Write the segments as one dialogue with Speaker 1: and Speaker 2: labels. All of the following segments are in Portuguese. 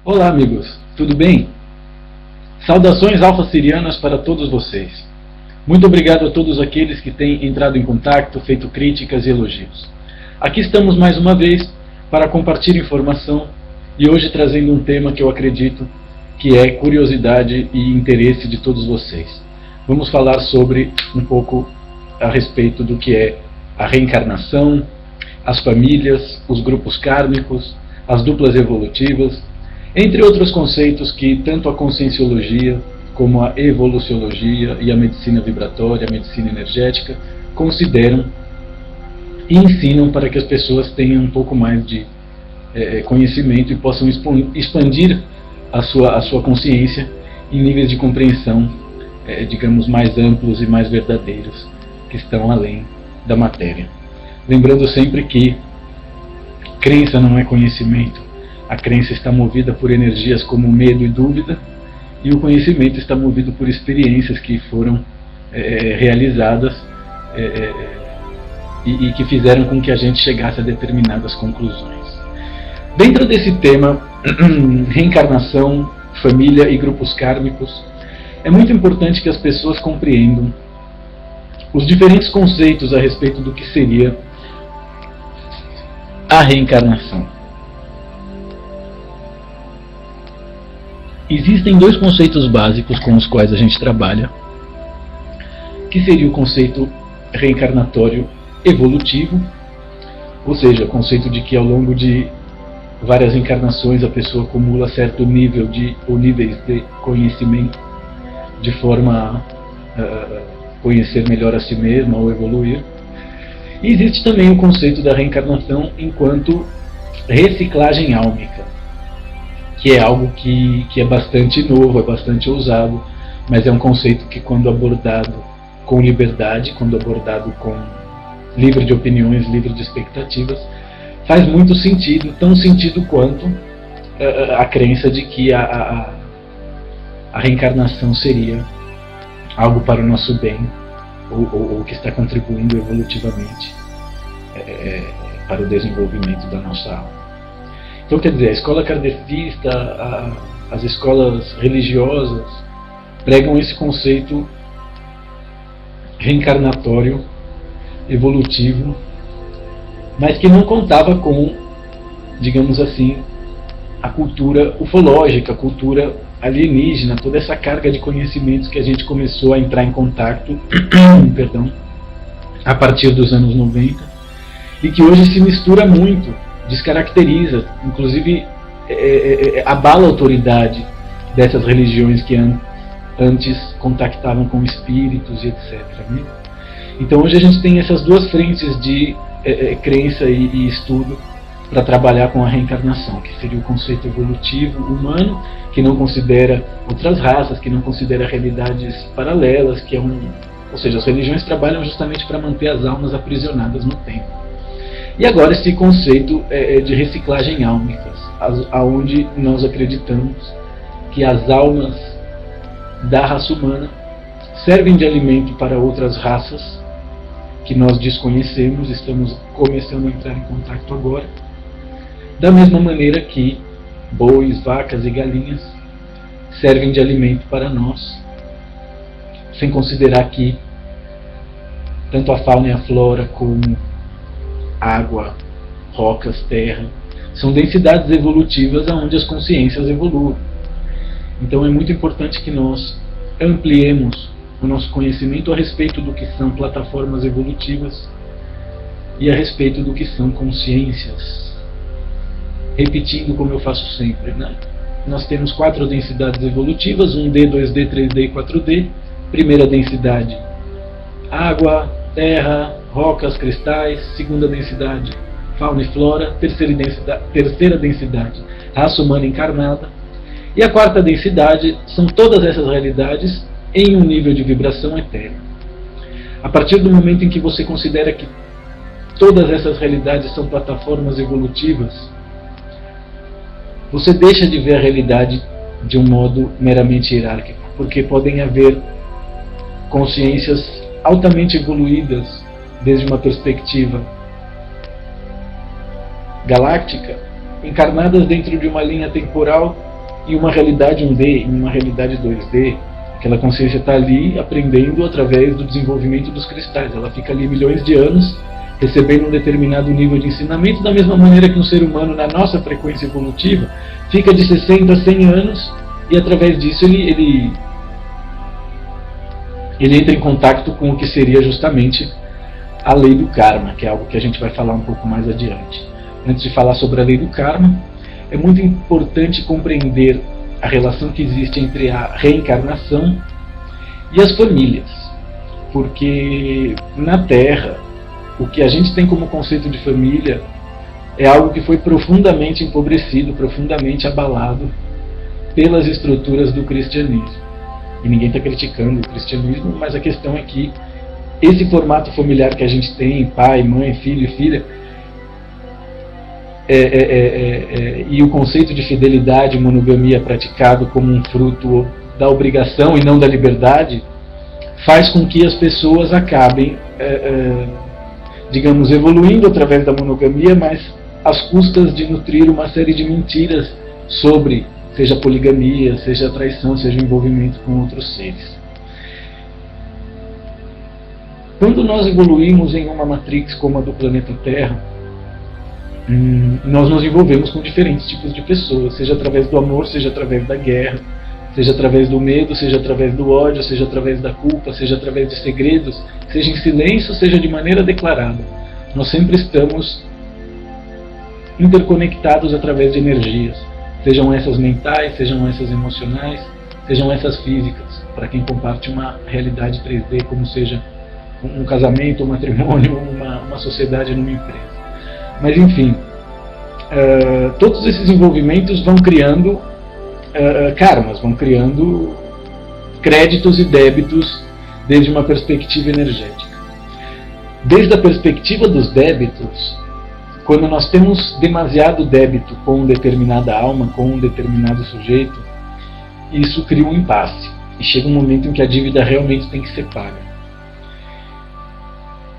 Speaker 1: Olá amigos, tudo bem? Saudações alfa-sirianas para todos vocês. Muito obrigado a todos aqueles que têm entrado em contato, feito críticas e elogios. Aqui estamos mais uma vez para compartilhar informação e hoje trazendo um tema que eu acredito que é curiosidade e interesse de todos vocês. Vamos falar sobre um pouco a respeito do que é a reencarnação, as famílias, os grupos kármicos, as duplas evolutivas, entre outros conceitos que tanto a conscienciologia como a evoluciologia e a medicina vibratória, a medicina energética consideram e ensinam para que as pessoas tenham um pouco mais de conhecimento e possam expandir a sua consciência em níveis de compreensão, digamos, mais amplos e mais verdadeiros, que estão além da matéria. Lembrando sempre que crença não é conhecimento. A crença está movida por energias como medo e dúvida, e o conhecimento está movido por experiências que foram realizadas e que fizeram com que a gente chegasse a determinadas conclusões. Dentro desse tema, reencarnação, família e grupos kármicos, é muito importante que as pessoas compreendam os diferentes conceitos a respeito do que seria a reencarnação. Existem dois conceitos básicos com os quais a gente trabalha, que seria o conceito reencarnatório evolutivo, ou seja, o conceito de que ao longo de várias encarnações a pessoa acumula certo nível ou níveis de conhecimento, de forma a conhecer melhor a si mesma ou evoluir. E existe também o conceito da reencarnação enquanto reciclagem álmica, que é algo que é bastante novo, é bastante ousado, mas é um conceito que, quando abordado com liberdade, quando abordado com livre de opiniões, livre de expectativas, faz muito sentido, tão sentido quanto a crença de que a reencarnação seria algo para o nosso bem, ou que está contribuindo evolutivamente para o desenvolvimento da nossa alma. Então, quer dizer, a escola kardecista, as escolas religiosas pregam esse conceito reencarnatório, evolutivo, mas que não contava com, digamos assim, a cultura ufológica, a cultura alienígena, toda essa carga de conhecimentos que a gente começou a entrar em contato perdão, a partir dos anos 90, e que hoje se mistura muito, descaracteriza, inclusive abala a autoridade dessas religiões que antes contactavam com espíritos e etc. Né? Então hoje a gente tem essas duas frentes de crença e estudo para trabalhar com a reencarnação, que seria o conceito evolutivo humano, que não considera outras raças, que não considera realidades paralelas, que é ou seja, as religiões trabalham justamente para manter as almas aprisionadas no tempo. E agora esse conceito de reciclagem álmica, aonde nós acreditamos que as almas da raça humana servem de alimento para outras raças que nós desconhecemos, estamos começando a entrar em contato agora, da mesma maneira que bois, vacas e galinhas servem de alimento para nós, sem considerar que tanto a fauna e a flora como água, rocas, terra, são densidades evolutivas aonde as consciências evoluem. Então é muito importante que nós ampliemos o nosso conhecimento a respeito do que são plataformas evolutivas e a respeito do que são consciências. Repetindo como eu faço sempre, né? Nós temos 4 densidades evolutivas, 1D, 2D, 3D e 4D. Primeira densidade, água, terra, rocas, cristais. Segunda densidade, fauna e flora. Terceira densidade, raça humana encarnada. E a quarta densidade são todas essas realidades em um nível de vibração eterna. A partir do momento em que você considera que todas essas realidades são plataformas evolutivas, você deixa de ver a realidade de um modo meramente hierárquico, porque podem haver consciências altamente evoluídas desde uma perspectiva galáctica, encarnadas dentro de uma linha temporal em uma realidade 1D, em uma realidade 2D. Aquela consciência está ali aprendendo através do desenvolvimento dos cristais. Ela fica ali milhões de anos, recebendo um determinado nível de ensinamento, da mesma maneira que um ser humano, na nossa frequência evolutiva, fica de 60 a 100 anos, e através disso ele entra em contato com o que seria justamente a lei do karma, que é algo que a gente vai falar um pouco mais adiante. Antes de falar sobre a lei do karma, é muito importante compreender a relação que existe entre a reencarnação e as famílias, porque na Terra o que a gente tem como conceito de família é algo que foi profundamente empobrecido, profundamente abalado pelas estruturas do cristianismo. E ninguém está criticando o cristianismo, mas a questão é que esse formato familiar que a gente tem, pai, mãe, filho e filha, e o conceito de fidelidade e monogamia praticado como um fruto da obrigação e não da liberdade, faz com que as pessoas acabem, digamos, evoluindo através da monogamia, mas às custas de nutrir uma série de mentiras sobre, seja poligamia, seja traição, seja envolvimento com outros seres. Quando nós evoluímos em uma matrix como a do planeta Terra, nós nos envolvemos com diferentes tipos de pessoas, seja através do amor, seja através da guerra, seja através do medo, seja através do ódio, seja através da culpa, seja através de segredos, seja em silêncio, seja de maneira declarada. Nós sempre estamos interconectados através de energias, sejam essas mentais, sejam essas emocionais, sejam essas físicas, para quem comparte uma realidade 3D, como seja um casamento, um matrimônio, uma sociedade numa empresa. Mas enfim, todos esses envolvimentos vão criando karmas, vão criando créditos e débitos desde uma perspectiva energética. Desde a perspectiva dos débitos, quando nós temos demasiado débito com determinada alma, com um determinado sujeito, isso cria um impasse. E chega um momento em que a dívida realmente tem que ser paga.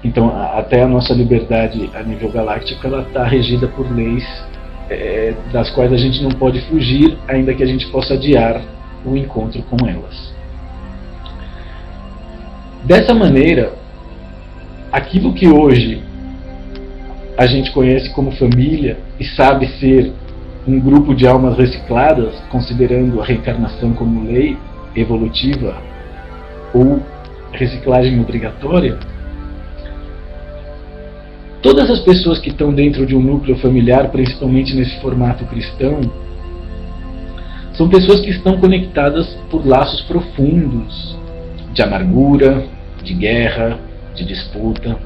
Speaker 1: Então, até a nossa liberdade a nível galáctico, ela está regida por leis das quais a gente não pode fugir, ainda que a gente possa adiar o encontro com elas. Dessa maneira, aquilo que hoje a gente conhece como família e sabe ser um grupo de almas recicladas, considerando a reencarnação como lei evolutiva ou reciclagem obrigatória, todas as pessoas que estão dentro de um núcleo familiar, principalmente nesse formato cristão, são pessoas que estão conectadas por laços profundos de amargura, de guerra, de disputa,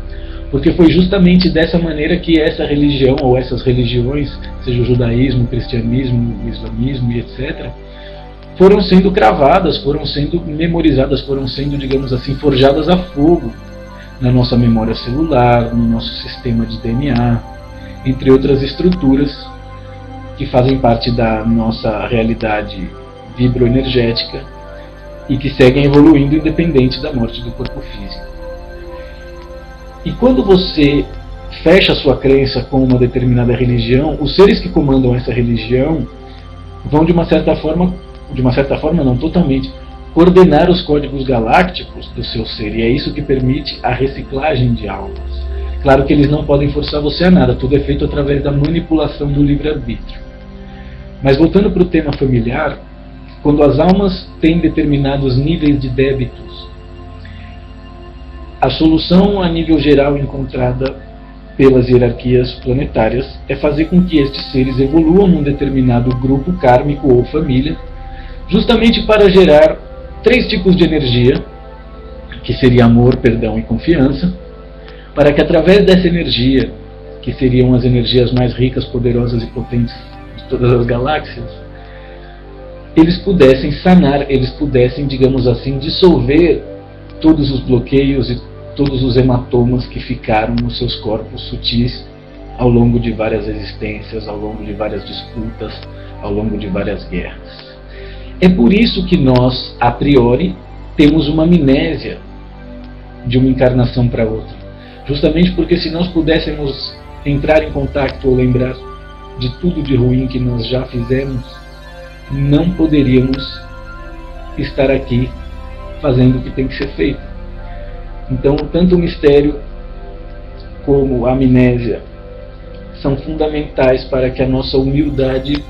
Speaker 1: porque foi justamente dessa maneira que essa religião, ou essas religiões, seja o judaísmo, o cristianismo, o islamismo e etc., foram sendo cravadas, foram sendo memorizadas, foram sendo, digamos assim, forjadas a fogo na nossa memória celular, no nosso sistema de DNA, entre outras estruturas que fazem parte da nossa realidade vibroenergética e que seguem evoluindo independente da morte do corpo físico. E quando você fecha a sua crença com uma determinada religião, os seres que comandam essa religião vão de uma certa forma não, totalmente, coordenar os códigos galácticos do seu ser, e é isso que permite a reciclagem de almas. Claro que eles não podem forçar você a nada, tudo é feito através da manipulação do livre-arbítrio. Mas voltando para o tema familiar, quando as almas têm determinados níveis de débitos, a solução a nível geral encontrada pelas hierarquias planetárias é fazer com que estes seres evoluam num determinado grupo kármico ou família, justamente para gerar 3 tipos de energia, que seria amor, perdão e confiança, para que através dessa energia, que seriam as energias mais ricas, poderosas e potentes de todas as galáxias, eles pudessem sanar, eles pudessem, digamos assim, dissolver todos os bloqueios e todos os hematomas que ficaram nos seus corpos sutis ao longo de várias existências, ao longo de várias disputas, ao longo de várias guerras. É por isso que nós, a priori, temos uma amnésia de uma encarnação para outra. Justamente porque se nós pudéssemos entrar em contato ou lembrar de tudo de ruim que nós já fizemos, não poderíamos estar aqui fazendo o que tem que ser feito. Então, tanto o mistério como a amnésia são fundamentais para que a nossa humildade,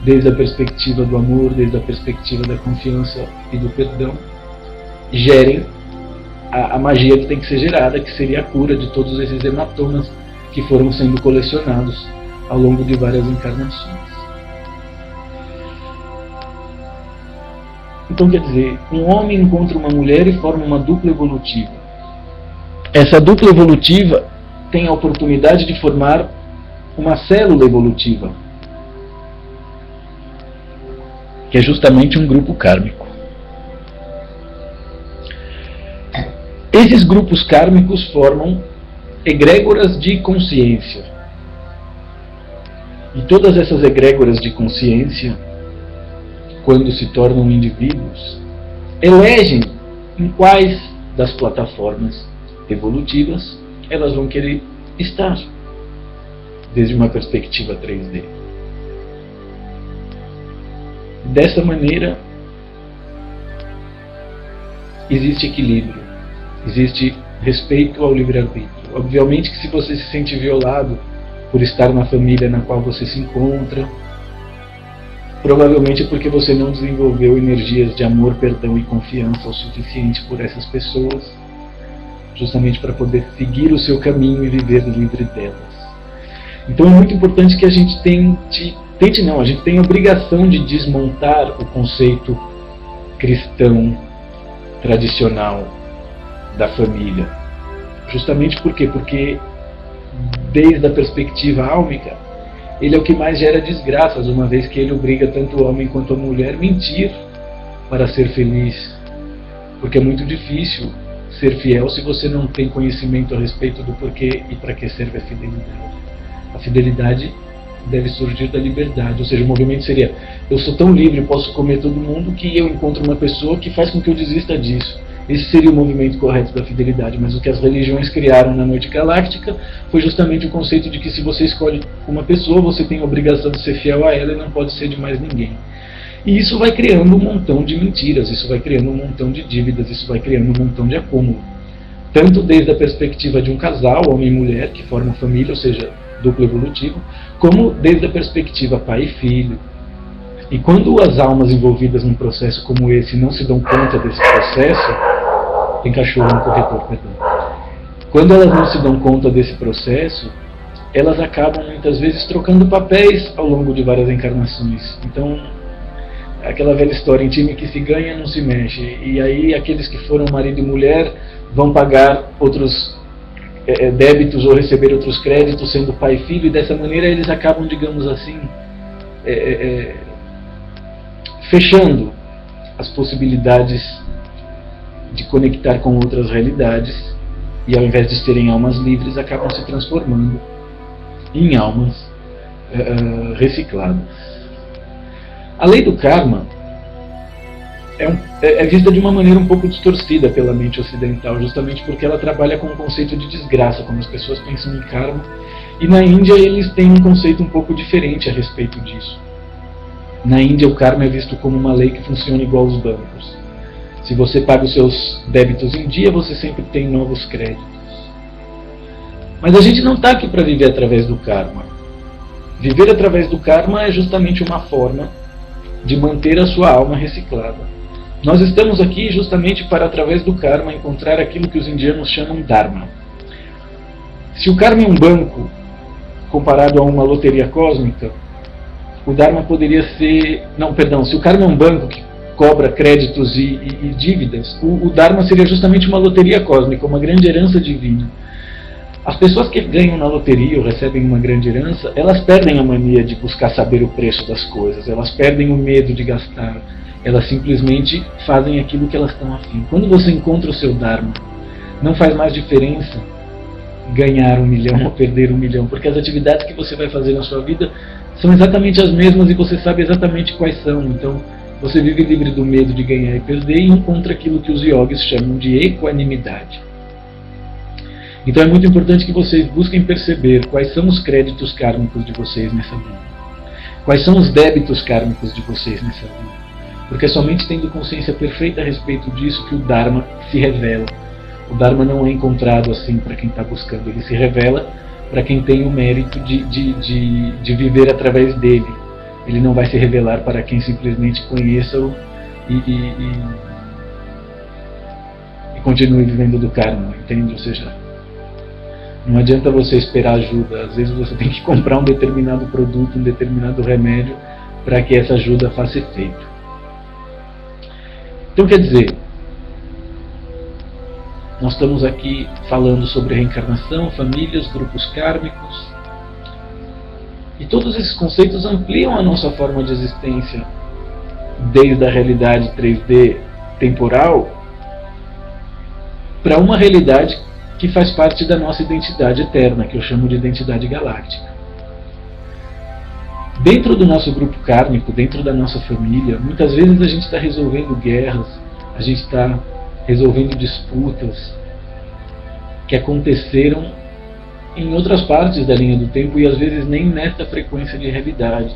Speaker 1: desde a perspectiva do amor, desde a perspectiva da confiança e do perdão, gerem a magia que tem que ser gerada, que seria a cura de todos esses hematomas que foram sendo colecionados ao longo de várias encarnações. Então, quer dizer, um homem encontra uma mulher e forma uma dupla evolutiva. Essa dupla evolutiva tem a oportunidade de formar uma célula evolutiva, que é justamente um grupo kármico. Esses grupos kármicos formam egrégoras de consciência. E todas essas egrégoras de consciência, quando se tornam indivíduos, elegem em quais das plataformas evolutivas elas vão querer estar, desde uma perspectiva 3D. Dessa maneira, existe equilíbrio, existe respeito ao livre-arbítrio. Obviamente que se você se sente violado por estar na família na qual você se encontra, provavelmente é porque você não desenvolveu energias de amor, perdão e confiança o suficiente por essas pessoas, justamente para poder seguir o seu caminho e viver livre delas. Então é muito importante que a gente a gente tem a obrigação de desmontar o conceito cristão tradicional da família. Justamente por quê? Porque desde a perspectiva álmica, ele é o que mais gera desgraças, uma vez que ele obriga tanto o homem quanto a mulher a mentir para ser feliz. Porque é muito difícil ser fiel se você não tem conhecimento a respeito do porquê e para que serve a fidelidade. A fidelidade deve surgir da liberdade, ou seja, o movimento seria: eu sou tão livre, posso comer todo mundo, que eu encontro uma pessoa que faz com que eu desista disso. Esse seria o movimento correto da fidelidade, mas o que as religiões criaram na Noite Galáctica foi justamente o conceito de que se você escolhe uma pessoa, você tem a obrigação de ser fiel a ela e não pode ser de mais ninguém. E isso vai criando um montão de mentiras, isso vai criando um montão de dívidas, isso vai criando um montão de acúmulo. Tanto desde a perspectiva de um casal, homem e mulher, que formam família, ou seja, duplo evolutivo, como desde a perspectiva pai e filho. E quando as almas envolvidas num processo como esse não se dão conta desse processo, tem cachorro no corredor, perdão. Quando elas não se dão conta desse processo, elas acabam muitas vezes trocando papéis ao longo de várias encarnações. Então, aquela velha história, em time que se ganha não se mexe. E aí aqueles que foram marido e mulher vão pagar outros débitos ou receber outros créditos sendo pai e filho, e dessa maneira eles acabam, digamos assim, fechando as possibilidades de conectar com outras realidades, e ao invés de serem almas livres, acabam se transformando em almas recicladas. A lei do karma é vista de uma maneira um pouco distorcida pela mente ocidental, justamente porque ela trabalha com o conceito de desgraça, como as pessoas pensam em karma, e na Índia eles têm um conceito um pouco diferente a respeito disso. Na Índia o karma é visto como uma lei que funciona igual aos bancos. Se você paga os seus débitos em dia, você sempre tem novos créditos. Mas a gente não está aqui para viver através do karma. Viver através do karma é justamente uma forma de manter a sua alma reciclada. Nós estamos aqui justamente para, através do karma, encontrar aquilo que os indianos chamam dharma. Se o karma é um banco comparado a uma loteria cósmica, o dharma poderia ser... se o karma é um banco que cobra créditos e dívidas, o dharma seria justamente uma loteria cósmica, uma grande herança divina. As pessoas que ganham na loteria ou recebem uma grande herança, elas perdem a mania de buscar saber o preço das coisas, elas perdem o medo de gastar, elas simplesmente fazem aquilo que elas estão afim. Quando você encontra o seu dharma, não faz mais diferença ganhar 1 milhão ou perder 1 milhão, porque as atividades que você vai fazer na sua vida são exatamente as mesmas e você sabe exatamente quais são. Então você vive livre do medo de ganhar e perder e encontra aquilo que os yogis chamam de equanimidade. Então é muito importante que vocês busquem perceber quais são os créditos kármicos de vocês nessa vida. Quais são os débitos kármicos de vocês nessa vida? Porque é somente tendo consciência perfeita a respeito disso que o Dharma se revela. O Dharma não é encontrado assim para quem está buscando, ele se revela para quem tem o mérito de viver através dele. Ele não vai se revelar para quem simplesmente conheça-o e continue vivendo do karma, entende? Ou seja, não adianta você esperar ajuda. Às vezes você tem que comprar um determinado produto, um determinado remédio para que essa ajuda faça efeito. Então, quer dizer, nós estamos aqui falando sobre reencarnação, famílias, grupos kármicos, e todos esses conceitos ampliam a nossa forma de existência desde a realidade 3D temporal para uma realidade que faz parte da nossa identidade eterna, que eu chamo de identidade galáctica. Dentro do nosso grupo kármico, dentro da nossa família, muitas vezes a gente está resolvendo guerras, a gente está resolvendo disputas que aconteceram em outras partes da linha do tempo e às vezes nem nesta frequência de realidade.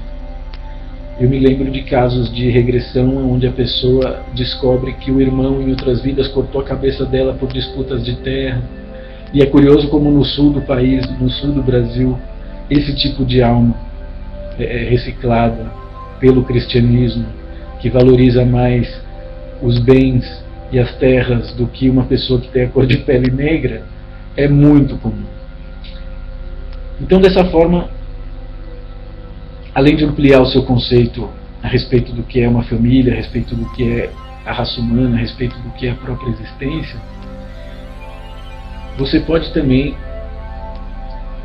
Speaker 1: Eu me lembro de casos de regressão onde a pessoa descobre que o irmão em outras vidas cortou a cabeça dela por disputas de terra. E é curioso como no sul do país, no sul do Brasil, esse tipo de alma é reciclada pelo cristianismo, que valoriza mais os bens e as terras do que uma pessoa que tem a cor de pele negra, é muito comum. Então, dessa forma, além de ampliar o seu conceito a respeito do que é uma família, a respeito do que é a raça humana, a respeito do que é a própria existência, você pode também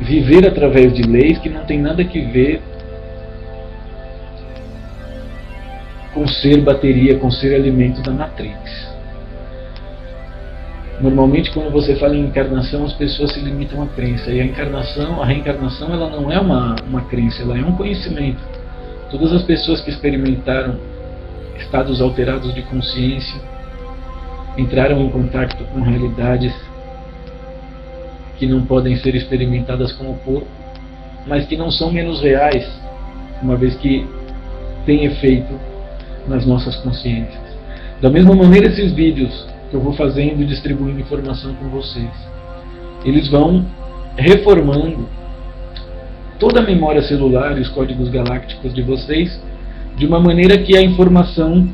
Speaker 1: viver através de leis que não tem nada que ver com ser bateria, com ser alimento da Matrix. Normalmente, quando você fala em encarnação, as pessoas se limitam à crença. E a reencarnação, ela não é uma crença, ela é um conhecimento. Todas as pessoas que experimentaram estados alterados de consciência, entraram em contato com realidades que não podem ser experimentadas com o corpo, mas que não são menos reais, uma vez que têm efeito nas nossas consciências. Da mesma maneira, esses vídeos que eu vou fazendo e distribuindo informação com vocês, eles vão reformando toda a memória celular e os códigos galácticos de vocês de uma maneira que a informação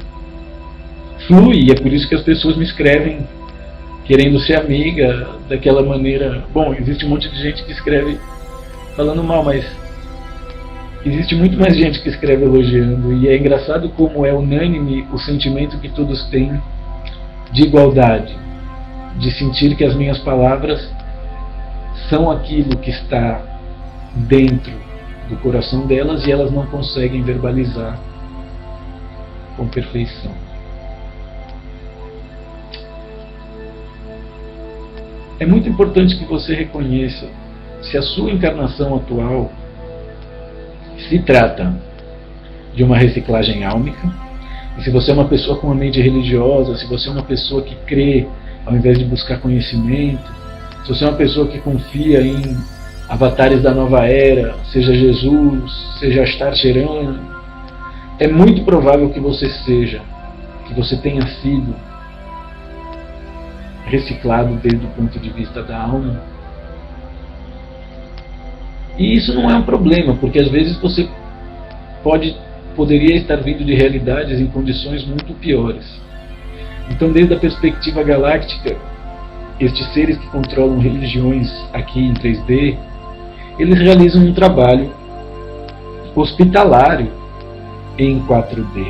Speaker 1: flui, e é por isso que as pessoas me escrevem querendo ser amiga daquela maneira. Bom, existe um monte de gente que escreve falando mal, mas existe muito mais gente que escreve elogiando, e é engraçado como é unânime o sentimento que todos têm de igualdade, de sentir que as minhas palavras são aquilo que está dentro do coração delas e elas não conseguem verbalizar com perfeição. É muito importante que você reconheça se a sua encarnação atual se trata de uma reciclagem álmica, e se você é uma pessoa com uma mente religiosa, se você é uma pessoa que crê ao invés de buscar conhecimento, se você é uma pessoa que confia em avatares da nova era, seja Jesus, seja Astar Sheran, é muito provável que você tenha sido reciclado desde o ponto de vista da alma. E isso não é um problema, porque às vezes você poderia estar vindo de realidades em condições muito piores. Então, desde a perspectiva galáctica, estes seres que controlam religiões aqui em 3D, eles realizam um trabalho hospitalário em 4D.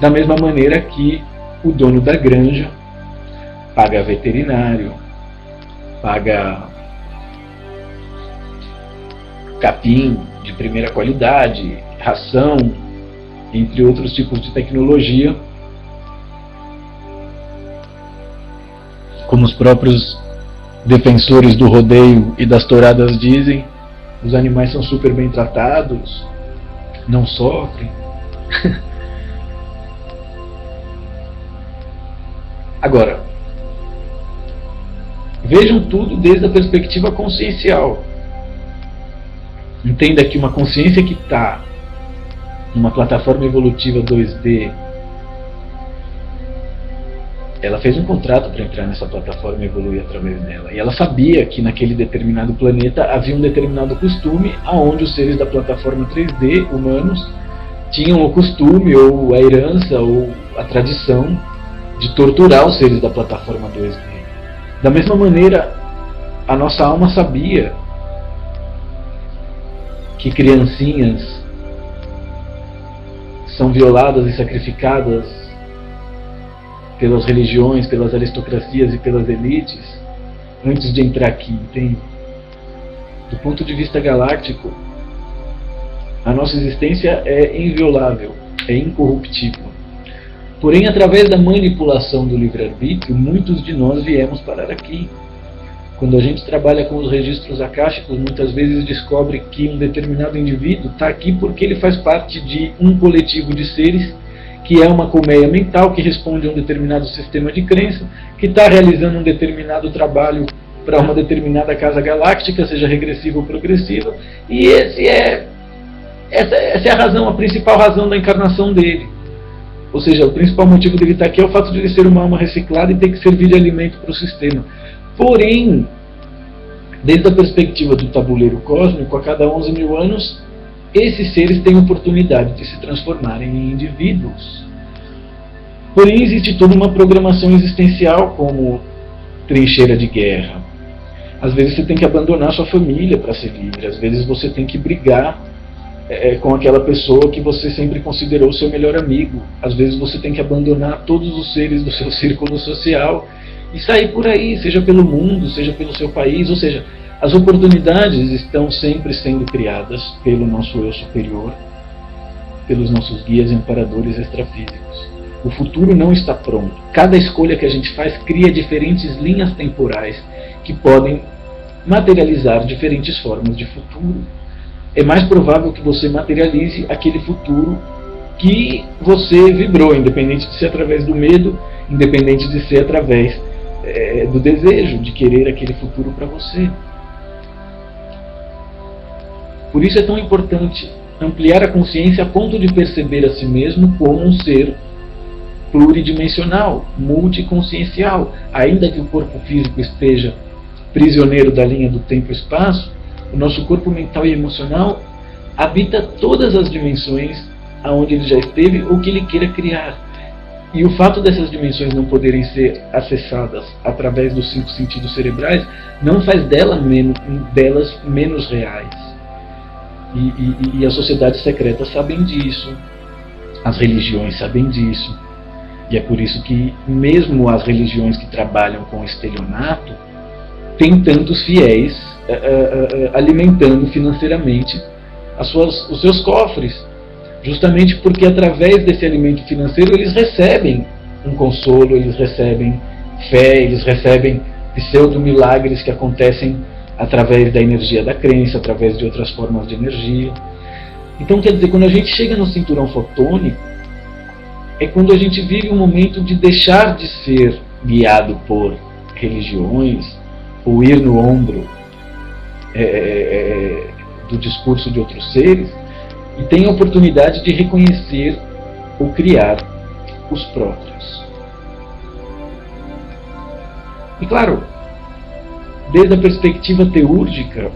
Speaker 1: Da mesma maneira que o dono da granja paga veterinário, paga capim de primeira qualidade, ração, entre outros tipos de tecnologia, como os próprios defensores do rodeio e das touradas dizem, os animais são super bem tratados, não sofrem. Agora, vejam tudo desde a perspectiva consciencial. Entenda que uma consciência que está numa plataforma evolutiva 2D, ela fez um contrato para entrar nessa plataforma e evoluir através dela. E ela sabia que naquele determinado planeta havia um determinado costume aonde os seres da plataforma 3D, humanos, tinham o costume, ou a herança, ou a tradição de torturar os seres da plataforma 2D. Da mesma maneira, a nossa alma sabia que criancinhas são violadas e sacrificadas pelas religiões, pelas aristocracias e pelas elites antes de entrar aqui, entende? Do ponto de vista galáctico, a nossa existência é inviolável, é incorruptível. Porém, através da manipulação do livre-arbítrio, muitos de nós viemos parar aqui. Quando a gente trabalha com os registros akáshicos, muitas vezes descobre que um determinado indivíduo está aqui porque ele faz parte de um coletivo de seres que é uma colmeia mental, que responde a um determinado sistema de crença, que está realizando um determinado trabalho para uma determinada casa galáctica, seja regressiva ou progressiva, e essa é a razão, a principal razão da encarnação dele. Ou seja, o principal motivo dele estar aqui é o fato de ele ser uma alma reciclada e ter que servir de alimento para o sistema. Porém, desde a perspectiva do tabuleiro cósmico, a cada 11 mil anos, esses seres têm oportunidade de se transformarem em indivíduos. Porém, existe toda uma programação existencial como trincheira de guerra. Às vezes você tem que abandonar sua família para ser livre. Às vezes você tem que brigar com aquela pessoa que você sempre considerou seu melhor amigo. Às vezes você tem que abandonar todos os seres do seu círculo social e sair por aí, seja pelo mundo, seja pelo seu país. Ou seja, as oportunidades estão sempre sendo criadas pelo nosso eu superior, pelos nossos guias e amparadores extrafísicos. O futuro não está pronto. Cada escolha que a gente faz cria diferentes linhas temporais que podem materializar diferentes formas de futuro. É mais provável que você materialize aquele futuro que você vibrou, independente de ser através do medo, independente de ser através do desejo de querer aquele futuro para você. Por isso é tão importante ampliar a consciência a ponto de perceber a si mesmo como um ser pluridimensional, multiconsciencial. Ainda que o corpo físico esteja prisioneiro da linha do tempo e espaço, o nosso corpo mental e emocional habita todas as dimensões aonde ele já esteve ou que ele queira criar. E o fato dessas dimensões não poderem ser acessadas através dos 5 sentidos cerebrais não faz delas menos reais. E as sociedades secretas sabem disso, as religiões sabem disso, e é por isso que mesmo as religiões que trabalham com estelionato têm tantos fiéis alimentando financeiramente os seus cofres, justamente porque através desse alimento financeiro eles recebem um consolo, eles recebem fé, eles recebem pseudo-milagres que acontecem através da energia da crença, através de outras formas de energia. Então, quer dizer, quando a gente chega no cinturão fotônico, é quando a gente vive um momento de deixar de ser guiado por religiões, ou ir no ombro do discurso de outros seres, e tem a oportunidade de reconhecer ou criar os próprios. E claro, desde a perspectiva teúrgica,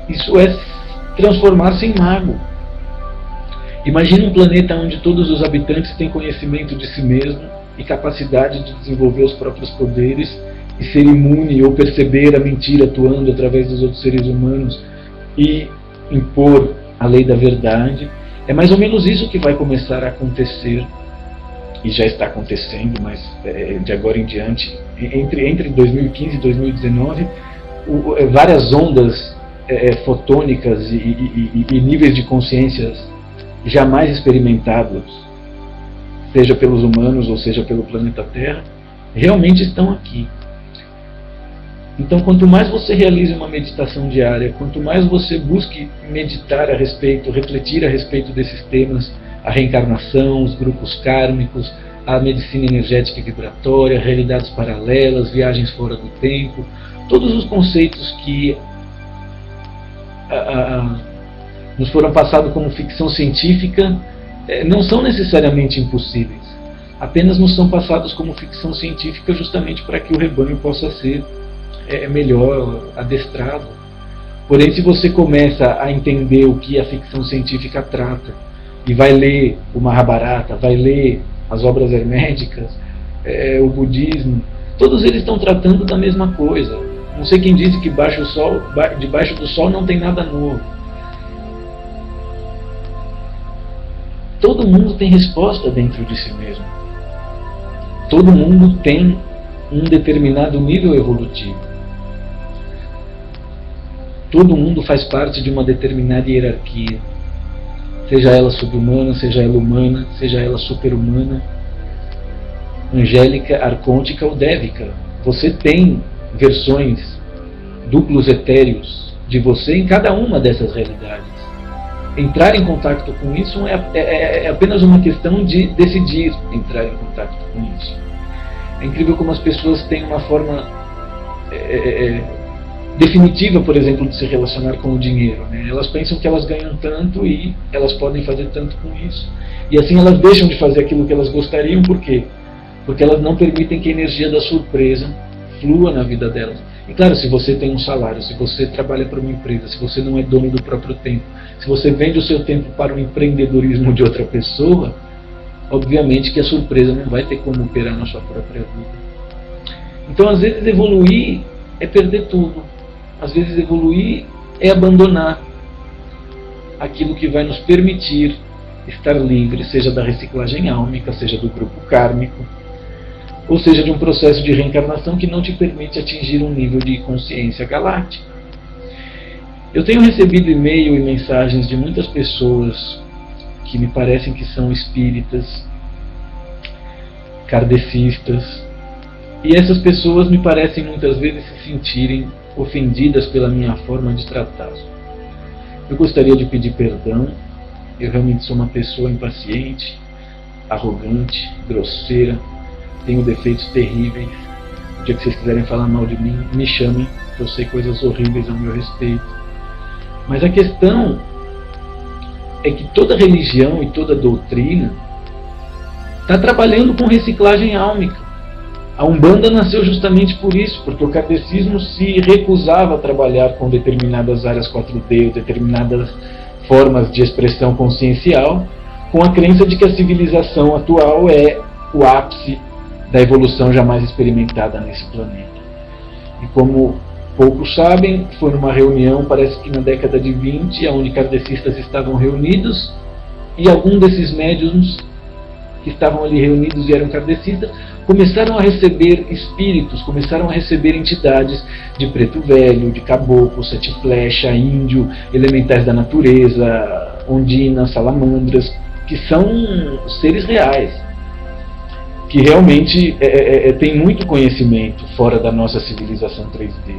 Speaker 1: isso é transformar-se em mago. Imagine um planeta onde todos os habitantes têm conhecimento de si mesmo e capacidade de desenvolver os próprios poderes e ser imune ou perceber a mentira atuando através dos outros seres humanos e impor a lei da verdade. É mais ou menos isso que vai começar a acontecer, e já está acontecendo, mas de agora em diante, entre 2015 e 2019, várias ondas fotônicas e níveis de consciências jamais experimentados, seja pelos humanos ou seja pelo planeta Terra, realmente estão aqui. Então, quanto mais você realize uma meditação diária, quanto mais você busque meditar a respeito, refletir a respeito desses temas, a reencarnação, os grupos kármicos, a medicina energética e vibratória, realidades paralelas, viagens fora do tempo, todos os conceitos que nos foram passados como ficção científica não são necessariamente impossíveis. Apenas nos são passados como ficção científica justamente para que o rebanho possa ser melhor adestrado. Porém, se você começa a entender o que a ficção científica trata, e vai ler o Mahabharata, vai ler as obras herméticas, o budismo, todos eles estão tratando da mesma coisa. Não sei quem disse que debaixo do sol não tem nada novo. Todo mundo tem resposta dentro de si mesmo. Todo mundo tem um determinado nível evolutivo. Todo mundo faz parte de uma determinada hierarquia. Seja ela subhumana, seja ela humana, seja ela super-humana, angélica, arcôntica ou dévica. Você tem versões duplos etéreos de você em cada uma dessas realidades. Entrar em contato com isso é apenas uma questão de decidir entrar em contato com isso. É incrível como as pessoas têm uma forma definitiva, por exemplo, de se relacionar com o dinheiro, né? Elas pensam que elas ganham tanto e elas podem fazer tanto com isso. E assim elas deixam de fazer aquilo que elas gostariam. Por quê? Porque elas não permitem que a energia da surpresa flua na vida delas. E claro, se você tem um salário, se você trabalha para uma empresa, se você não é dono do próprio tempo, se você vende o seu tempo para o empreendedorismo de outra pessoa, obviamente que a surpresa não vai ter como operar na sua própria vida. Então, às vezes, evoluir é perder tudo. Às vezes, evoluir é abandonar aquilo que vai nos permitir estar livre, seja da reciclagem álmica, seja do grupo kármico, ou seja, de um processo de reencarnação que não te permite atingir um nível de consciência galáctica. Eu tenho recebido e-mail e mensagens de muitas pessoas que me parecem que são espíritas, kardecistas, e essas pessoas me parecem muitas vezes se sentirem ofendidas pela minha forma de tratá-los. Eu gostaria de pedir perdão. Eu realmente sou uma pessoa impaciente, arrogante, grosseira, tenho defeitos terríveis. O dia que vocês quiserem falar mal de mim, me chamem, que eu sei coisas horríveis ao meu respeito. Mas a questão é que toda religião e toda doutrina está trabalhando com reciclagem álmica. A Umbanda nasceu justamente por isso, porque o kardecismo se recusava a trabalhar com determinadas áreas 4D ou determinadas formas de expressão consciencial, com a crença de que a civilização atual é o ápice da evolução jamais experimentada nesse planeta. E como poucos sabem, foi numa reunião, parece que na década de 20, onde kardecistas estavam reunidos, e algum desses médiums que estavam ali reunidos e eram kardecistas, começaram a receber espíritos, começaram a receber entidades de preto velho, de caboclo, sete flecha, índio, elementais da natureza, ondinas, salamandras, que são seres reais, que realmente têm muito conhecimento fora da nossa civilização 3D.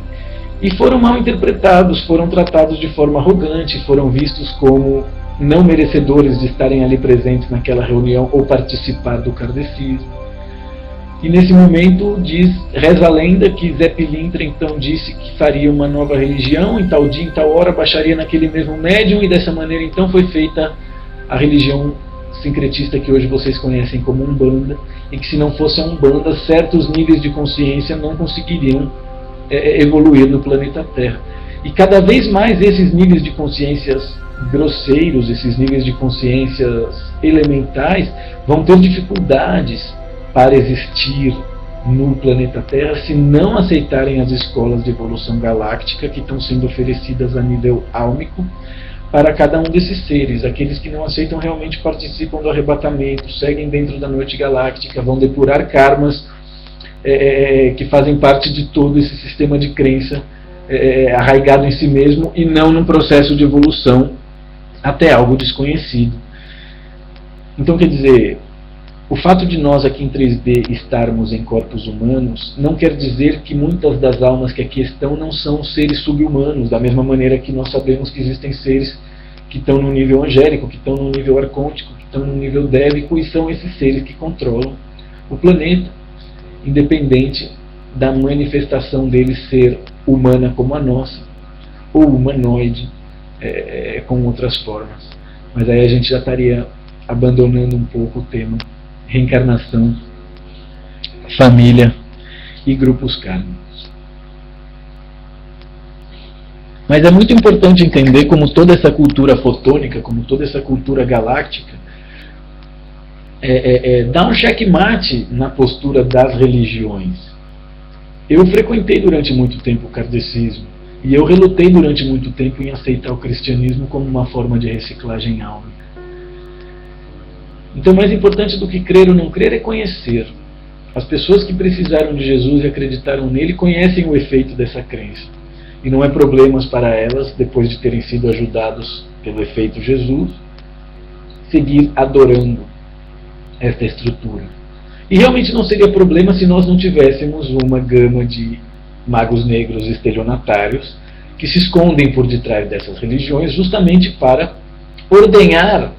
Speaker 1: E foram mal interpretados, foram tratados de forma arrogante, foram vistos como não merecedores de estarem ali presentes naquela reunião ou participar do kardecismo. E nesse momento reza a lenda que Zé Pilintra então disse que faria uma nova religião, em tal dia, em tal hora, baixaria naquele mesmo médium, e dessa maneira então foi feita a religião sincretista que hoje vocês conhecem como Umbanda, e que se não fosse a Umbanda, certos níveis de consciência não conseguiriam evoluir no planeta Terra. E cada vez mais esses níveis de consciências grosseiros, esses níveis de consciências elementais, vão ter dificuldades para existir no planeta Terra se não aceitarem as escolas de evolução galáctica que estão sendo oferecidas a nível álmico para cada um desses seres. Aqueles que não aceitam realmente participam do arrebatamento, seguem dentro da noite galáctica, vão depurar karmas que fazem parte de todo esse sistema de crença arraigado em si mesmo e não num processo de evolução até algo desconhecido. Então, quer dizer, o fato de nós aqui em 3D estarmos em corpos humanos não quer dizer que muitas das almas que aqui estão não são seres subhumanos, da mesma maneira que nós sabemos que existem seres que estão no nível angélico, que estão no nível arcôntico, que estão no nível dévico, e são esses seres que controlam o planeta, independente da manifestação deles ser humana como a nossa, ou humanoide, com outras formas. Mas aí a gente já estaria abandonando um pouco o tema reencarnação, família e grupos kármicos. Mas é muito importante entender como toda essa cultura fotônica, como toda essa cultura galáctica, dá um checkmate na postura das religiões. Eu frequentei durante muito tempo o kardecismo, e eu relutei durante muito tempo em aceitar o cristianismo como uma forma de reciclagem álmica. Então, mais importante do que crer ou não crer é conhecer. As pessoas que precisaram de Jesus e acreditaram nele conhecem o efeito dessa crença. E não é problema para elas, depois de terem sido ajudados pelo efeito Jesus, seguir adorando esta estrutura. E realmente não seria problema se nós não tivéssemos uma gama de magos negros estelionatários que se escondem por detrás dessas religiões justamente para ordenhar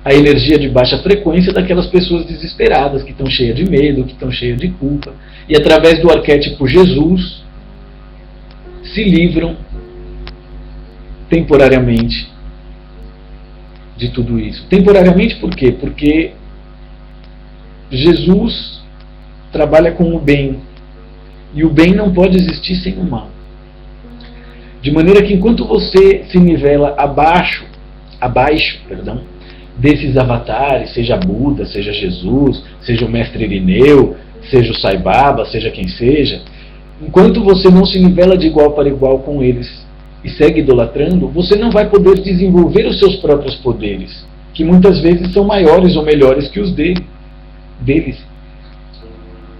Speaker 1: a energia de baixa frequência daquelas pessoas desesperadas, que estão cheias de medo, que estão cheias de culpa, e através do arquétipo Jesus se livram temporariamente de tudo isso. Temporariamente por quê? Porque Jesus trabalha com o bem, e o bem não pode existir sem o mal. De maneira que enquanto você se nivela abaixo, desses avatares, seja Buda, seja Jesus, seja o Mestre Irineu, seja o Sai Baba, seja quem seja, enquanto você não se nivela de igual para igual com eles e segue idolatrando, você não vai poder desenvolver os seus próprios poderes, que muitas vezes são maiores ou melhores que os deles.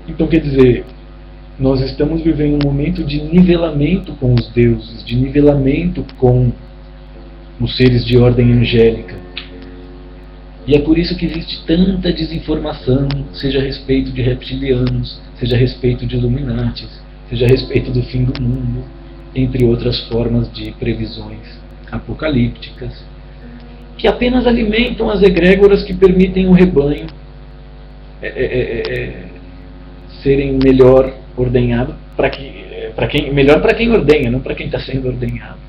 Speaker 1: Então, quer dizer, nós estamos vivendo um momento de nivelamento com os deuses, de nivelamento com os seres de ordem angélica. E é por isso que existe tanta desinformação, seja a respeito de reptilianos, seja a respeito de Illuminatis, seja a respeito do fim do mundo, entre outras formas de previsões apocalípticas, que apenas alimentam as egrégoras que permitem o rebanho serem melhor ordenhado, melhor para quem ordenha, não para quem está sendo ordenhado.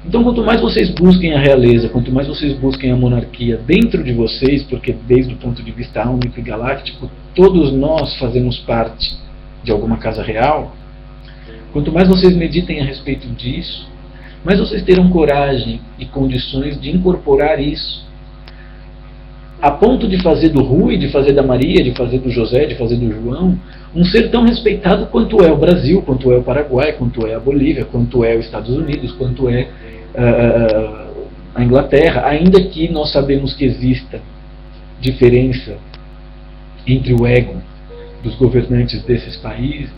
Speaker 1: Então, quanto mais vocês busquem a realeza, quanto mais vocês busquem a monarquia dentro de vocês, porque desde o ponto de vista álmico e galáctico, todos nós fazemos parte de alguma casa real, quanto mais vocês meditem a respeito disso, mais vocês terão coragem e condições de incorporar isso, a ponto de fazer do Rui, de fazer da Maria, de fazer do José, de fazer do João, um ser tão respeitado quanto é o Brasil, quanto é o Paraguai, quanto é a Bolívia, quanto é os Estados Unidos, quanto é a Inglaterra, ainda que nós sabemos que exista diferença entre o ego dos governantes desses países,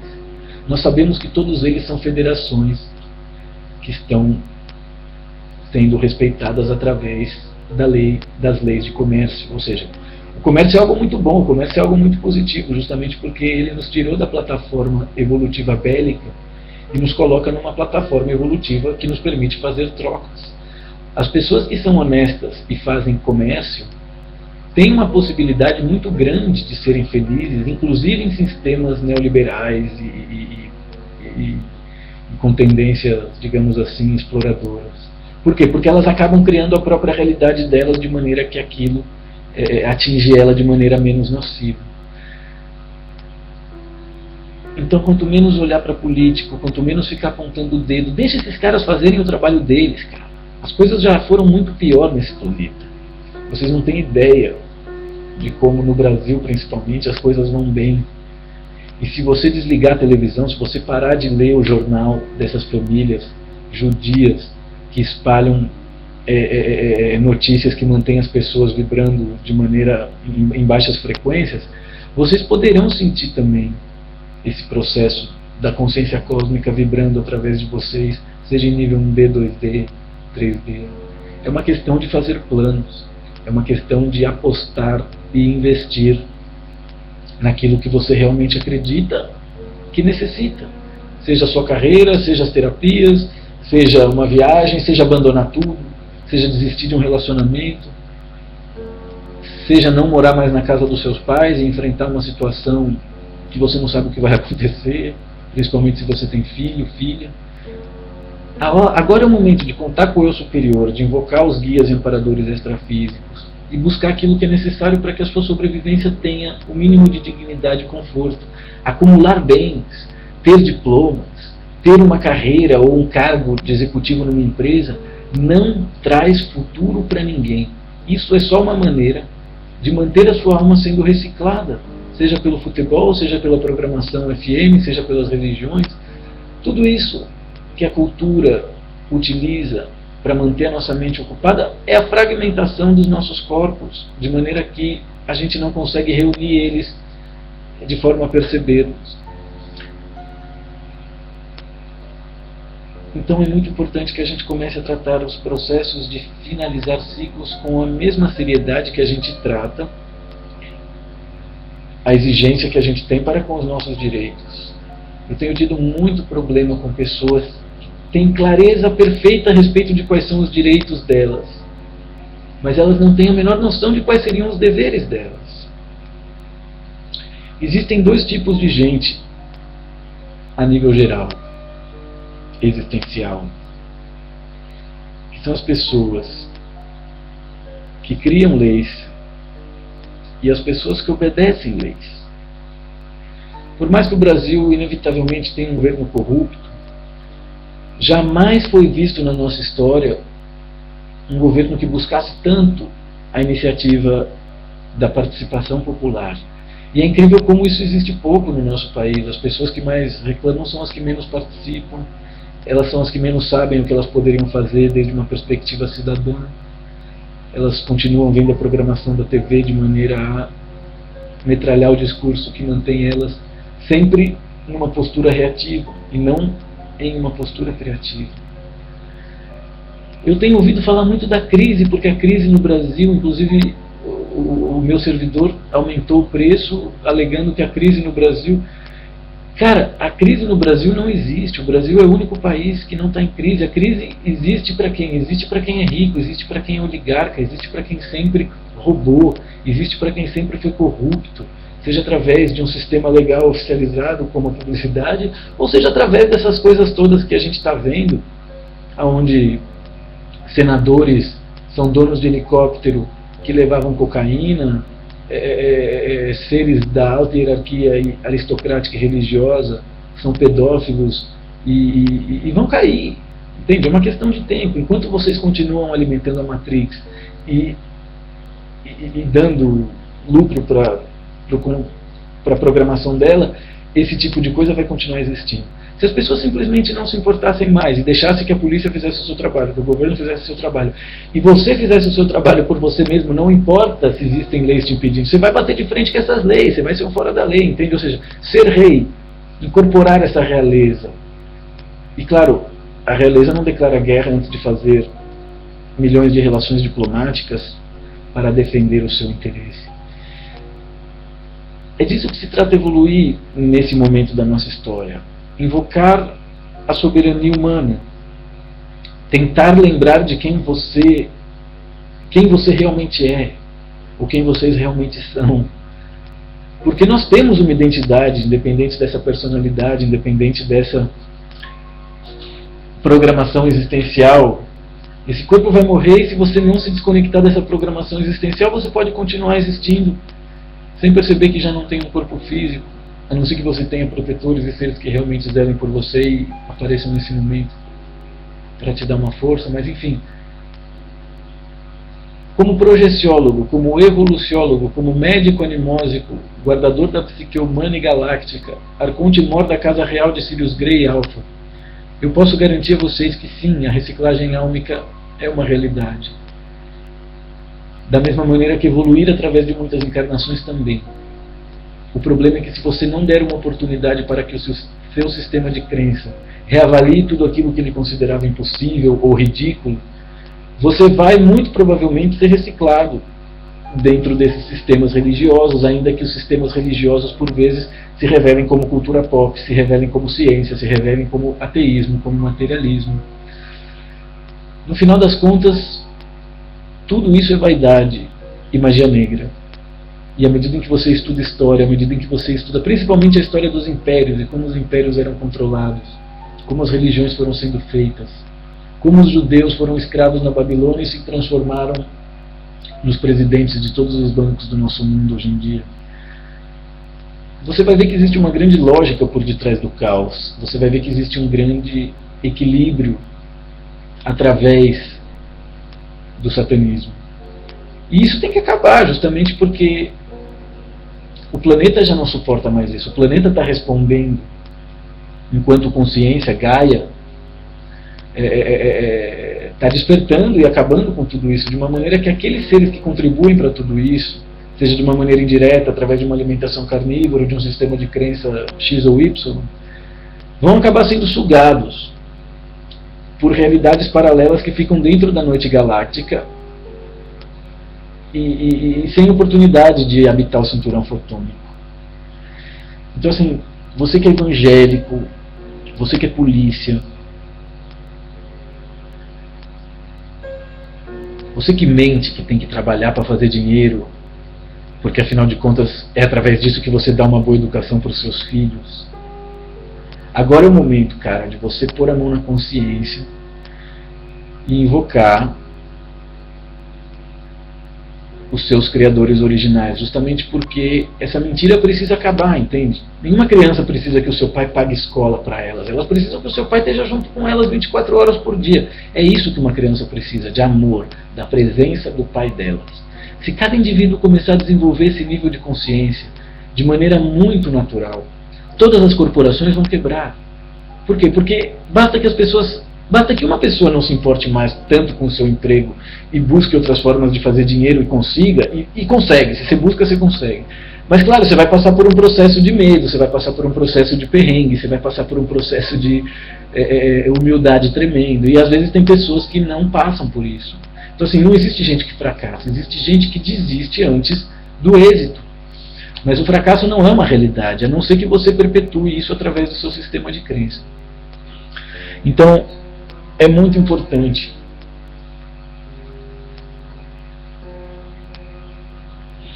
Speaker 1: nós sabemos que todos eles são federações que estão sendo respeitadas através das leis de comércio. Ou seja, o comércio é algo muito bom, o comércio é algo muito positivo, justamente porque ele nos tirou da plataforma evolutiva bélica e nos coloca numa plataforma evolutiva que nos permite fazer trocas. As pessoas que são honestas e fazem comércio têm uma possibilidade muito grande de serem felizes, inclusive em sistemas neoliberais e com tendências, digamos assim, exploradoras. Por quê? Porque elas acabam criando a própria realidade delas de maneira que aquilo atinge ela de maneira menos nociva. Então, quanto menos olhar para político, quanto menos ficar apontando o dedo, deixa esses caras fazerem o trabalho deles, cara. As coisas já foram muito pior nesse planeta. Vocês não têm ideia de como no Brasil, principalmente, as coisas vão bem. E se você desligar a televisão, se você parar de ler o jornal dessas famílias judias que espalham notícias que mantêm as pessoas vibrando de maneira em baixas frequências, vocês poderão sentir também esse processo da consciência cósmica vibrando através de vocês, seja em nível 1D, 2D, 3D. É uma questão de fazer planos, é uma questão de apostar e investir naquilo que você realmente acredita que necessita. Seja a sua carreira, seja as terapias, seja uma viagem, seja abandonar tudo, seja desistir de um relacionamento, seja não morar mais na casa dos seus pais e enfrentar uma situação que você não sabe o que vai acontecer, principalmente se você tem filho, filha. Agora é o momento de contar com o eu superior, de invocar os guias e amparadores extrafísicos e buscar aquilo que é necessário para que a sua sobrevivência tenha o mínimo de dignidade e conforto. Acumular bens, ter diplomas, ter uma carreira ou um cargo de executivo numa empresa não traz futuro para ninguém. Isso é só uma maneira de manter a sua alma sendo reciclada, seja pelo futebol, seja pela programação FM, seja pelas religiões. Tudo isso que a cultura utiliza para manter a nossa mente ocupada é a fragmentação dos nossos corpos, de maneira que a gente não consegue reunir eles de forma a percebermos. Então é muito importante que a gente comece a tratar os processos de finalizar ciclos com a mesma seriedade que a gente trata a exigência que a gente tem para com os nossos direitos. Eu tenho tido muito problema com pessoas que têm clareza perfeita a respeito de quais são os direitos delas, mas elas não têm a menor noção de quais seriam os deveres delas. Existem dois tipos de gente a nível geral, existencial, que são as pessoas que criam leis e as pessoas que obedecem leis. Por mais que o Brasil inevitavelmente tenha um governo corrupto, jamais foi visto na nossa história um governo que buscasse tanto a iniciativa da participação popular. E é incrível como isso existe pouco no nosso país. As pessoas que mais reclamam são as que menos participam, elas são as que menos sabem o que elas poderiam fazer desde uma perspectiva cidadã. Elas continuam vendo a programação da TV de maneira a metralhar o discurso que mantém elas sempre numa postura reativa e não em uma postura criativa. Eu tenho ouvido falar muito da crise, porque a crise no Brasil, inclusive o meu servidor aumentou o preço alegando que a crise no Brasil... Cara, a crise no Brasil não existe. O Brasil é o único país que não está em crise. A crise existe para quem? Existe para quem é rico, existe para quem é oligarca, existe para quem sempre roubou, existe para quem sempre foi corrupto, seja através de um sistema legal oficializado como a publicidade, ou seja através dessas coisas todas que a gente está vendo, onde senadores são donos de helicóptero que levavam cocaína, seres da alta hierarquia aristocrática e religiosa são pedófilos e vão cair, entende? É uma questão de tempo. Enquanto vocês continuam alimentando a Matrix e dando lucro para a programação dela, esse tipo de coisa vai continuar existindo. Se as pessoas simplesmente não se importassem mais e deixassem que a polícia fizesse o seu trabalho, que o governo fizesse o seu trabalho, e você fizesse o seu trabalho por você mesmo, não importa se existem leis te impedindo, você vai bater de frente com essas leis, você vai ser um fora da lei, entende? Ou seja, ser rei, incorporar essa realeza. E claro, a realeza não declara guerra antes de fazer milhões de relações diplomáticas para defender o seu interesse. É disso que se trata evoluir nesse momento da nossa história. Invocar a soberania humana, tentar lembrar de quem você realmente é, ou quem vocês realmente são, porque nós temos uma identidade, independente dessa personalidade, independente dessa programação existencial. Esse corpo vai morrer e se você não se desconectar dessa programação existencial, você pode continuar existindo sem perceber que já não tem um corpo físico, a não ser que você tenha protetores e seres que realmente zelem por você e apareçam nesse momento para te dar uma força, mas enfim. Como projeciólogo, como evoluciólogo, como médico animósico, guardador da psique humana e galáctica, arconte mor da casa real de Sirius Grey Alpha, eu posso garantir a vocês que sim, a reciclagem álmica é uma realidade. Da mesma maneira que evoluir através de muitas encarnações também. O problema é que se você não der uma oportunidade para que o seu sistema de crença reavalie tudo aquilo que ele considerava impossível ou ridículo, você vai muito provavelmente ser reciclado dentro desses sistemas religiosos, ainda que os sistemas religiosos por vezes se revelem como cultura pop, se revelem como ciência, se revelem como ateísmo, como materialismo. No final das contas, tudo isso é vaidade e magia negra. E à medida em que você estuda história, à medida em que você estuda principalmente a história dos impérios e como os impérios eram controlados, como as religiões foram sendo feitas, como os judeus foram escravos na Babilônia e se transformaram nos presidentes de todos os bancos do nosso mundo hoje em dia. Você vai ver que existe uma grande lógica por detrás do caos. Você vai ver que existe um grande equilíbrio através do satanismo. E isso tem que acabar, justamente porque o planeta já não suporta mais isso. O planeta está respondendo, enquanto consciência, Gaia, está despertando e acabando com tudo isso, de uma maneira que aqueles seres que contribuem para tudo isso, seja de uma maneira indireta, através de uma alimentação carnívora, de um sistema de crença X ou Y, vão acabar sendo sugados por realidades paralelas que ficam dentro da noite galáctica e sem oportunidade de habitar o cinturão fotônico. Então, assim, você que é evangélico, você que é polícia, você que mente que tem que trabalhar para fazer dinheiro, porque afinal de contas é através disso que você dá uma boa educação para os seus filhos. Agora é o momento, cara, de você pôr a mão na consciência e invocar os seus criadores originais, justamente porque essa mentira precisa acabar, entende? Nenhuma criança precisa que o seu pai pague escola para elas. Elas precisam que o seu pai esteja junto com elas 24 horas por dia. É isso que uma criança precisa, de amor, da presença do pai delas. Se cada indivíduo começar a desenvolver esse nível de consciência de maneira muito natural, todas as corporações vão quebrar. Por quê? Porque basta que uma pessoa não se importe mais tanto com o seu emprego e busque outras formas de fazer dinheiro e consiga, e consegue. Se você busca, você consegue. Mas claro, você vai passar por um processo de medo, você vai passar por um processo de perrengue, você vai passar por um processo de humildade tremendo. E às vezes tem pessoas que não passam por isso. Então assim, não existe gente que fracassa, existe gente que desiste antes do êxito. Mas o fracasso não é uma realidade, a não ser que você perpetue isso através do seu sistema de crença. Então, é muito importante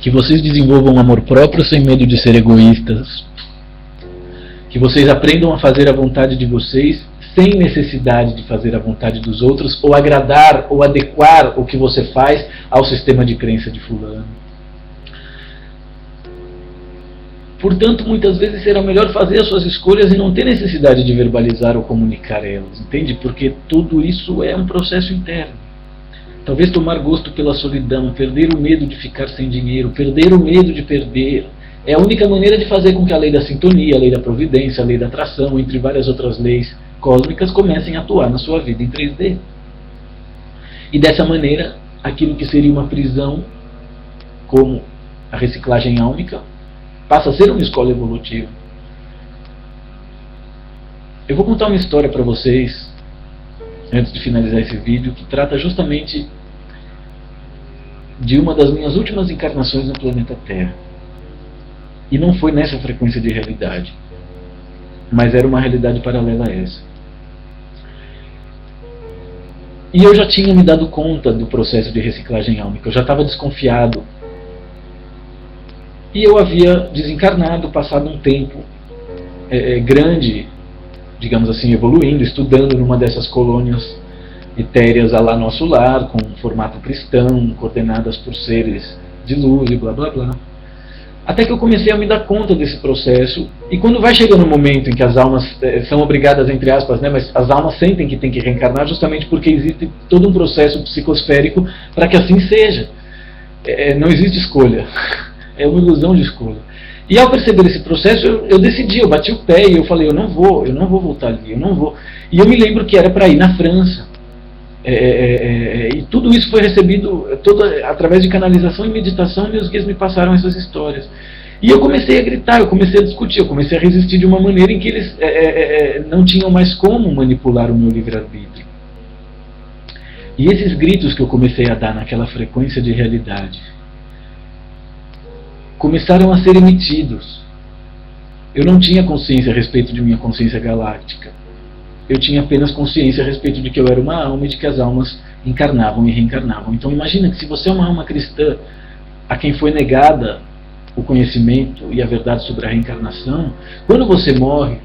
Speaker 1: que vocês desenvolvam um amor próprio sem medo de ser egoístas, que vocês aprendam a fazer a vontade de vocês sem necessidade de fazer a vontade dos outros, ou agradar ou adequar o que você faz ao sistema de crença de fulano. Portanto, muitas vezes será melhor fazer as suas escolhas e não ter necessidade de verbalizar ou comunicar elas, entende? Porque tudo isso é um processo interno. Talvez tomar gosto pela solidão, perder o medo de ficar sem dinheiro, perder o medo de perder, é a única maneira de fazer com que a lei da sintonia, a lei da providência, a lei da atração, entre várias outras leis cósmicas, comecem a atuar na sua vida em 3D. E dessa maneira, aquilo que seria uma prisão, como a reciclagem álmica, passa a ser uma escola evolutiva. Eu vou contar uma história para vocês, antes de finalizar esse vídeo, que trata justamente de uma das minhas últimas encarnações no planeta Terra. E não foi nessa frequência de realidade, mas era uma realidade paralela a essa. E eu já tinha me dado conta do processo de reciclagem álmica, eu já estava desconfiado. E eu havia desencarnado, passado um tempo grande, digamos assim, evoluindo, estudando numa dessas colônias etéreas a lá Nosso Lar, com formato cristão, coordenadas por seres de luz e blá blá blá. Até que eu comecei a me dar conta desse processo, e quando vai chegando o momento em que as almas são obrigadas, entre aspas, né, mas as almas sentem que tem que reencarnar justamente porque existe todo um processo psicosférico para que assim seja. Não existe escolha. É uma ilusão de escolha. E ao perceber esse processo, eu decidi, eu bati o pé e eu falei, eu não vou voltar ali, eu não vou. E eu me lembro que era para ir na França. E tudo isso foi recebido através de canalização e meditação, meus guias me passaram essas histórias. E eu comecei a gritar, eu comecei a discutir, eu comecei a resistir de uma maneira em que eles não tinham mais como manipular o meu livre-arbítrio. E esses gritos que eu comecei a dar naquela frequência de realidade começaram a ser emitidos. Eu não tinha consciência a respeito de minha consciência galáctica. Eu tinha apenas consciência a respeito de que eu era uma alma e de que as almas encarnavam e reencarnavam. Então imagina que se você é uma alma cristã a quem foi negada o conhecimento e a verdade sobre a reencarnação, quando você morre,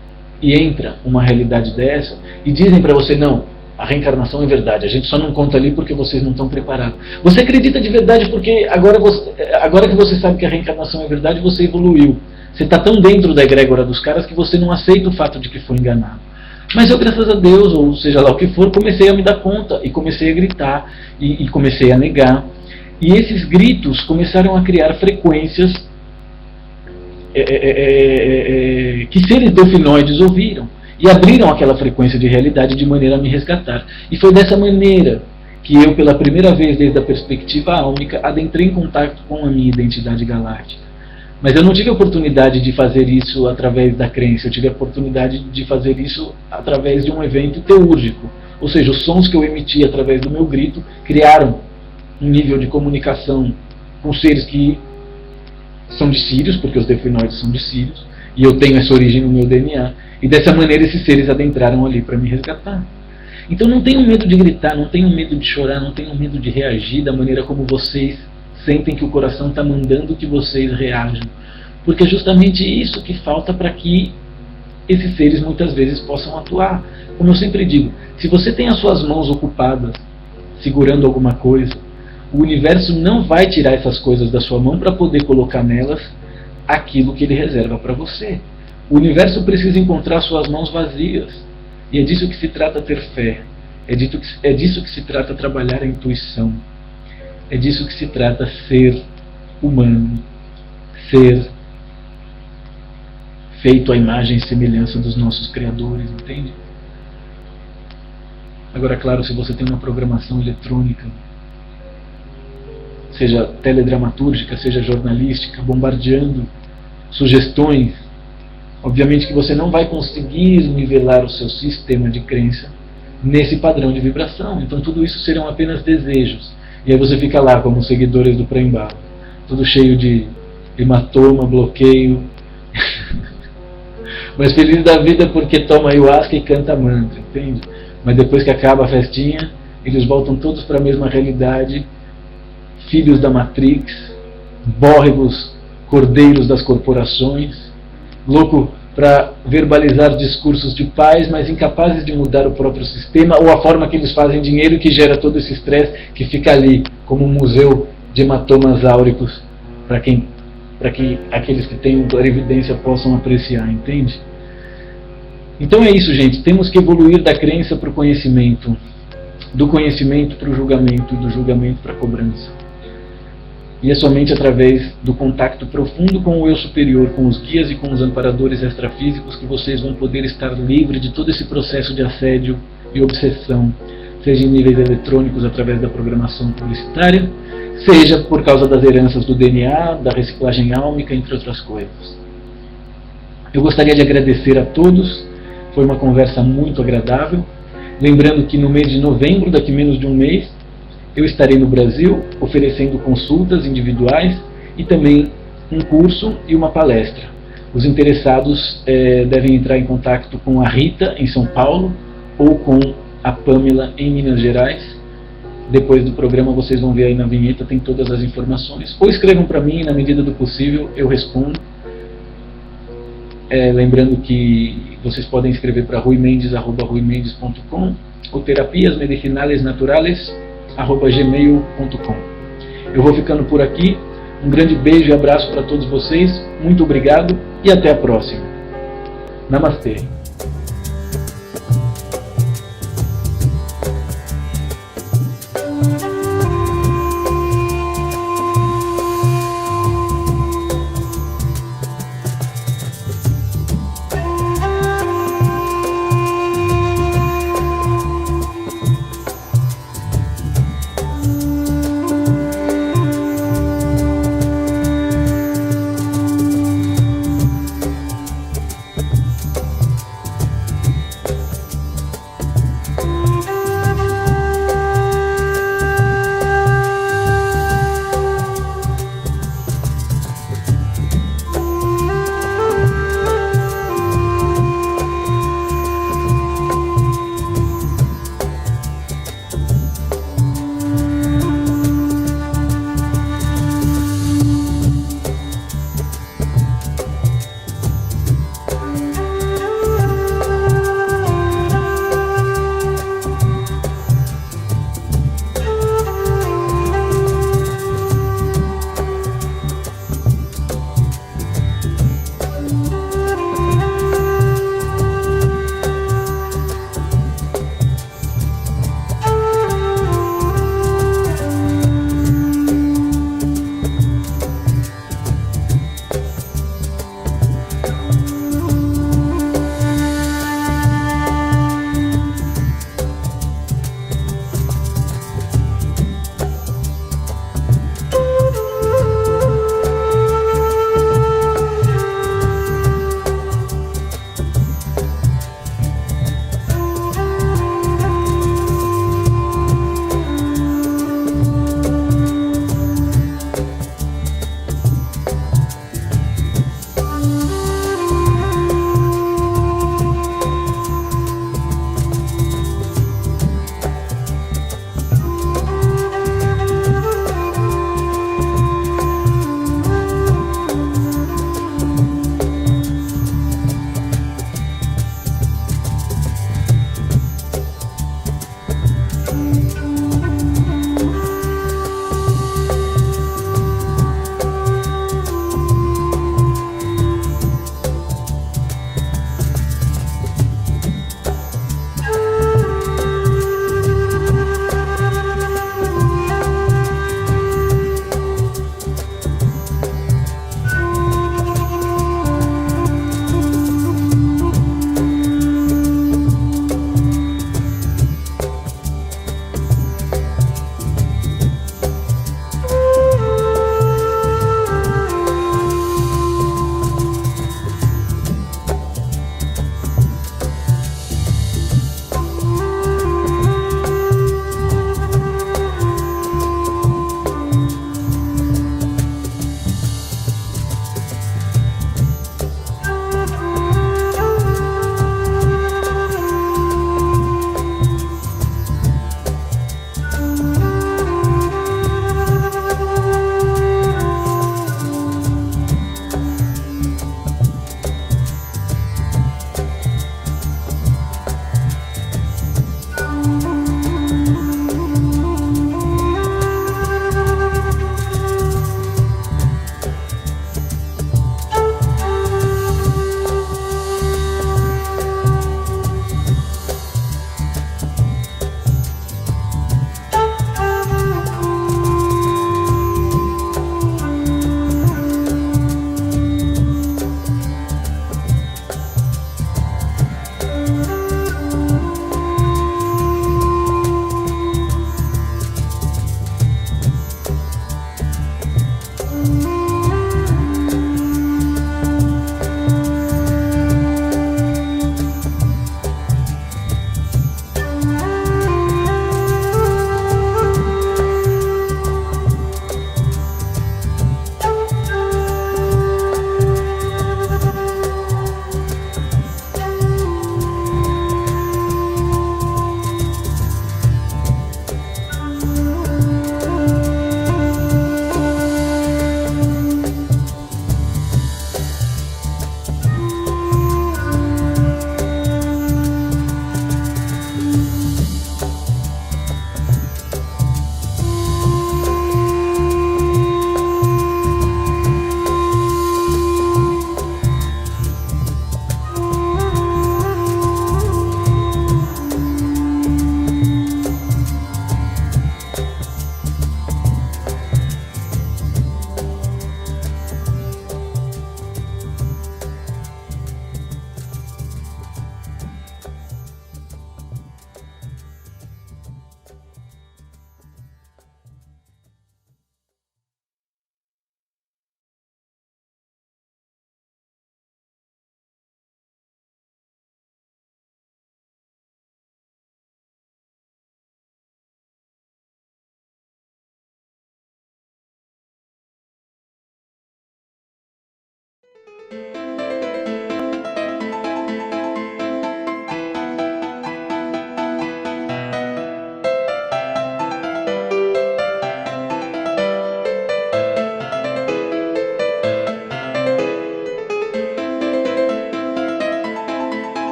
Speaker 1: e entra uma realidade dessa e dizem para você, não, a reencarnação é verdade, a gente só não conta ali porque vocês não estão preparados. Você acredita de verdade porque agora que você sabe que a reencarnação é verdade, você evoluiu. Você está tão dentro da egrégora dos caras que você não aceita o fato de que foi enganado. Mas eu, graças a Deus, ou seja lá o que for, comecei a me dar conta e comecei a gritar e comecei a negar. E esses gritos começaram a criar frequências que seres delfinoides ouviram e abriram aquela frequência de realidade de maneira a me resgatar. E foi dessa maneira que eu, pela primeira vez desde a perspectiva álmica, adentrei em contato com a minha identidade galáctica. Mas eu não tive a oportunidade de fazer isso através da crença, eu tive a oportunidade de fazer isso através de um evento teúrgico. Ou seja, os sons que eu emiti através do meu grito criaram um nível de comunicação com seres que são de Sírios, porque os delfinoides são de Sírios, e eu tenho essa origem no meu DNA, e dessa maneira esses seres adentraram ali para me resgatar. Então não tenham medo de gritar, não tenham medo de chorar, não tenham medo de reagir da maneira como vocês sentem que o coração está mandando que vocês reajam. Porque é justamente isso que falta para que esses seres muitas vezes possam atuar. Como eu sempre digo, se você tem as suas mãos ocupadas segurando alguma coisa, o universo não vai tirar essas coisas da sua mão para poder colocar nelas aquilo que ele reserva para você. O universo precisa encontrar suas mãos vazias. E é disso que se trata ter fé. É disso que se trata trabalhar a intuição. É disso que se trata ser humano. Ser feito à imagem e semelhança dos nossos criadores, entende? Agora, claro, se você tem uma programação eletrônica, seja teledramatúrgica, seja jornalística, bombardeando sugestões, obviamente que você não vai conseguir nivelar o seu sistema de crença nesse padrão de vibração. Então tudo isso serão apenas desejos. E aí você fica lá como os seguidores do pré-embalo, tudo cheio de hematoma, bloqueio, mas feliz da vida porque toma ayahuasca e canta mantra, entende? Mas depois que acaba a festinha, eles voltam todos para a mesma realidade, filhos da Matrix, bórregos, cordeiros das corporações, louco para verbalizar discursos de paz, mas incapazes de mudar o próprio sistema ou a forma que eles fazem dinheiro, que gera todo esse estresse que fica ali como um museu de hematomas áuricos para que aqueles que têm clarividência possam apreciar, entende? Então é isso, gente, temos que evoluir da crença para o conhecimento, do conhecimento para o julgamento e do julgamento para a cobrança. E é somente através do contato profundo com o eu superior, com os guias e com os amparadores extrafísicos que vocês vão poder estar livres de todo esse processo de assédio e obsessão, seja em níveis eletrônicos através da programação publicitária, seja por causa das heranças do DNA, da reciclagem álmica, entre outras coisas. Eu gostaria de agradecer a todos, foi uma conversa muito agradável. Lembrando que no mês de novembro, daqui menos de um mês, eu estarei no Brasil oferecendo consultas individuais e também um curso e uma palestra. Os interessados devem entrar em contato com a Rita, em São Paulo, ou com a Pamela, em Minas Gerais. Depois do programa vocês vão ver aí na vinheta, tem todas as informações. Ou escrevam para mim, na medida do possível eu respondo. Lembrando que vocês podem escrever para ruimendes@ruimendes.com ou terapiasmedicinalesnaturales@gmail.com. Eu vou ficando por aqui. Um grande beijo e abraço para todos vocês. Muito obrigado e até a próxima. Namastê.